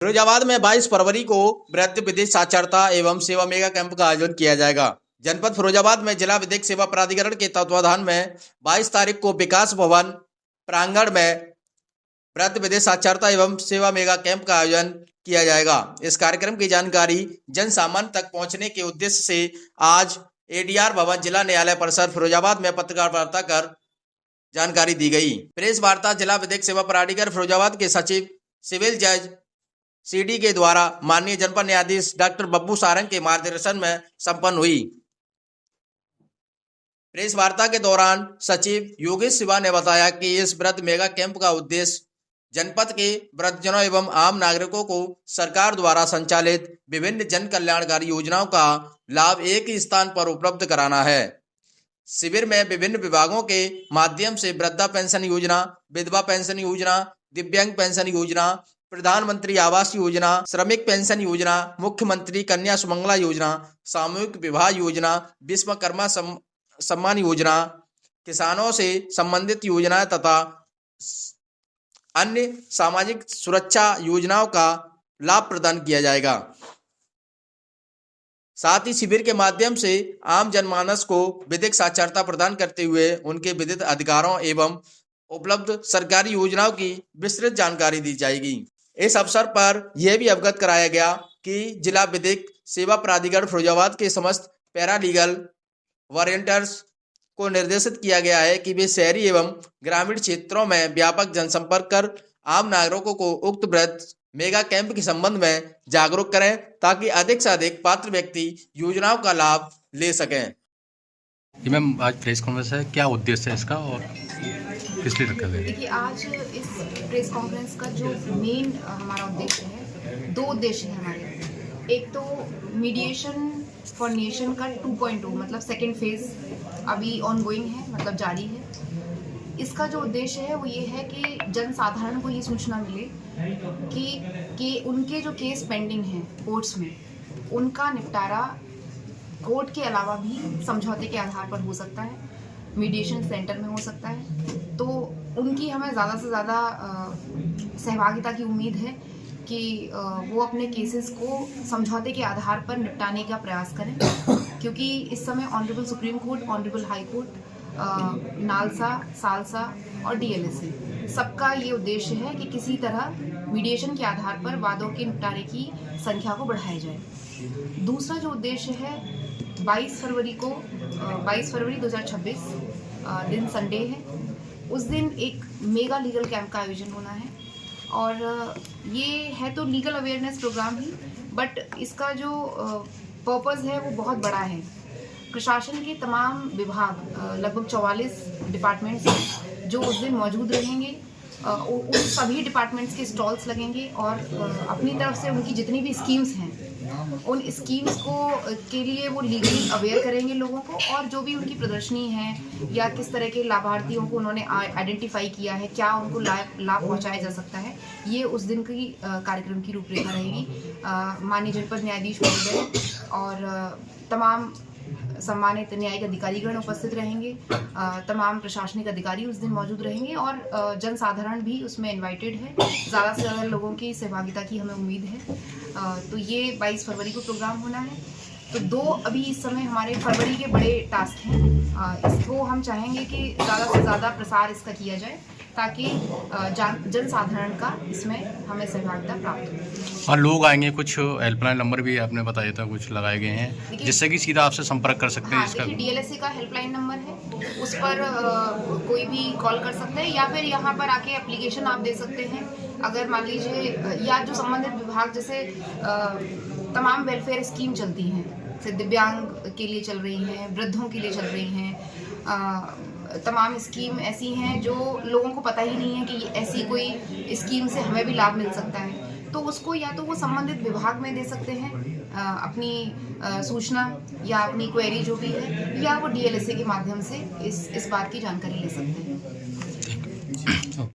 फिरोजाबाद में 22 फरवरी को वृत्त विधिक साक्षरता एवं सेवा मेगा कैंप का आयोजन किया जाएगा। जनपद फिरोजाबाद में जिला विधिक सेवा प्राधिकरण के तत्वाधान में 22 तारीख को विकास भवन प्रांगण में वृत्त विधिक साक्षरता एवं सेवा मेगा कैंप का आयोजन किया जाएगा। इस कार्यक्रम की जानकारी जन सामान्य तक पहुंचने के उद्देश्य से आज एडीआर भवन जिला न्यायालय परिसर फिरोजाबाद में पत्रकार वार्ता कर जानकारी दी गई। प्रेस वार्ता जिला विधिक सेवा प्राधिकरण फिरोजाबाद के सचिव सिविल जज सीडी के द्वारा माननीय जनपद न्यायाधीश डॉक्टर बब्बू सारंग के मार्गदर्शन में संपन्न हुई। प्रेस वार्ता के दौरान सचिव योगेश शिवा ने बताया कि इस वृत्त मेगा कैंप का उद्देश्य जनपद के वृद्धजनों एवं आम नागरिकों को सरकार द्वारा संचालित विभिन्न जन कल्याणकारी योजनाओं का लाभ एक ही स्थान पर उपलब्ध कराना है। शिविर में विभिन्न विभागों के माध्यम से वृद्धा पेंशन योजना, विधवा पेंशन योजना, दिव्यांग पेंशन योजना, प्रधानमंत्री आवास योजना, श्रमिक पेंशन योजना, मुख्यमंत्री कन्या सुमंगला योजना, सामूहिक विवाह योजना, विश्वकर्मा सम्मान योजना, किसानों से संबंधित योजना तथा अन्य सामाजिक सुरक्षा योजनाओं का लाभ प्रदान किया जाएगा। साथ ही शिविर के माध्यम से आम जनमानस को विधिक साक्षरता प्रदान करते हुए उनके विधिक अधिकारों एवं उपलब्ध सरकारी योजनाओं की विस्तृत जानकारी दी जाएगी। इस अवसर पर यह भी अवगत कराया गया कि जिला विधिक सेवा प्राधिकरण फिरोजाबाद के समस्त पैरालीगल वॉलंटियर्स को निर्देशित किया गया है कि वे शहरी एवं ग्रामीण क्षेत्रों में व्यापक जनसंपर्क कर आम नागरिकों को उक्त वृत्त मेगा कैंप के संबंध में जागरूक करें ताकि अधिक से अधिक पात्र व्यक्ति योजनाओं का लाभ ले सकें। जी मैम, आज प्रेस कॉन्फ्रेंस है, क्या उद्देश्य है इसका और किस लिए रखा गया? देखिए, आज इस प्रेस कॉन्फ्रेंस का जो मेन हमारा उद्देश्य है, दो उद्देश्य है हमारे। एक तो मीडिएशन फॉर नेशन का 2.0 मतलब सेकेंड फेज अभी ऑनगोइंग है, मतलब जारी है। इसका जो उद्देश्य है वो ये है कि जनसाधारण को ये सूचना मिले कि उनके जो केस पेंडिंग हैं कोर्ट्स में, उनका निपटारा कोर्ट के अलावा भी समझौते के आधार पर हो सकता है, मीडिएशन सेंटर में हो सकता है। तो उनकी हमें ज़्यादा से ज़्यादा सहभागिता की उम्मीद है कि वो अपने केसेस को समझौते के आधार पर निपटाने का प्रयास करें, क्योंकि इस समय honourable supreme court, honourable high court, NALSA, salsa और डीएलएसए सबका ये उद्देश्य है कि किसी तरह मीडिएशन के आधार पर वादों के निपटारे की संख्या को बढ़ाया जाए। दूसरा जो उद्देश्य है, 22 फरवरी 2026 दिन संडे है, उस दिन एक मेगा लीगल कैंप का आयोजन होना है। और ये है तो लीगल अवेयरनेस प्रोग्राम ही, बट इसका जो पर्पस है वो बहुत बड़ा है। प्रशासन के तमाम विभाग, लगभग 44 डिपार्टमेंट्स हैं जो उस दिन मौजूद रहेंगे। उन सभी डिपार्टमेंट्स के स्टॉल्स लगेंगे और अपनी तरफ से उनकी जितनी भी स्कीम्स हैं, उन स्कीम्स को के लिए वो लीगली अवेयर करेंगे लोगों को, और जो भी उनकी प्रदर्शनी है या किस तरह के लाभार्थियों को उन्होंने आइडेंटिफाई किया है, क्या उनको लाभ पहुंचाया जा सकता है, ये उस दिन की कार्यक्रम की रूपरेखा रहेगी। माननीय जनपद न्यायाधीश महोदय और तमाम सम्मानित न्यायिक अधिकारीगण उपस्थित रहेंगे, तमाम प्रशासनिक अधिकारी उस दिन मौजूद रहेंगे और जनसाधारण भी उसमें इनवाइटेड है। ज़्यादा से ज़्यादा लोगों की सहभागिता की हमें उम्मीद है। तो ये 22 फरवरी को प्रोग्राम होना है। तो दो अभी इस समय हमारे फरवरी के बड़े टास्क हैं, इसको हम चाहेंगे कि ज़्यादा से ज़्यादा प्रसार इसका किया जाए ताकि जनसाधारण का इसमें हमें सहभागिता प्राप्त हो। और लोग आएंगे, कुछ हेल्पलाइन नंबर भी आपने बताया था कुछ लगाए गए हैं जिससे कि सीधा आपसे संपर्क कर सकते हैं। इसका डीएलएसए का हेल्पलाइन नंबर है, उस पर कोई भी कॉल कर सकते हैं या फिर यहाँ पर आके एप्लीकेशन आप दे सकते हैं। अगर मान लीजिए, या जो संबंधित विभाग, जैसे तमाम वेलफेयर स्कीम चलती हैं, जैसे दिव्यांग के लिए चल रही हैं, वृद्धों के लिए चल रही हैं, तमाम स्कीम ऐसी हैं जो लोगों को पता ही नहीं है कि ऐसी कोई स्कीम से हमें भी लाभ मिल सकता है। तो उसको या तो वो संबंधित विभाग में दे सकते हैं अपनी सूचना या अपनी क्वेरी जो भी है, या वो डीएलएसए के माध्यम से इस बात की जानकारी ले सकते हैं।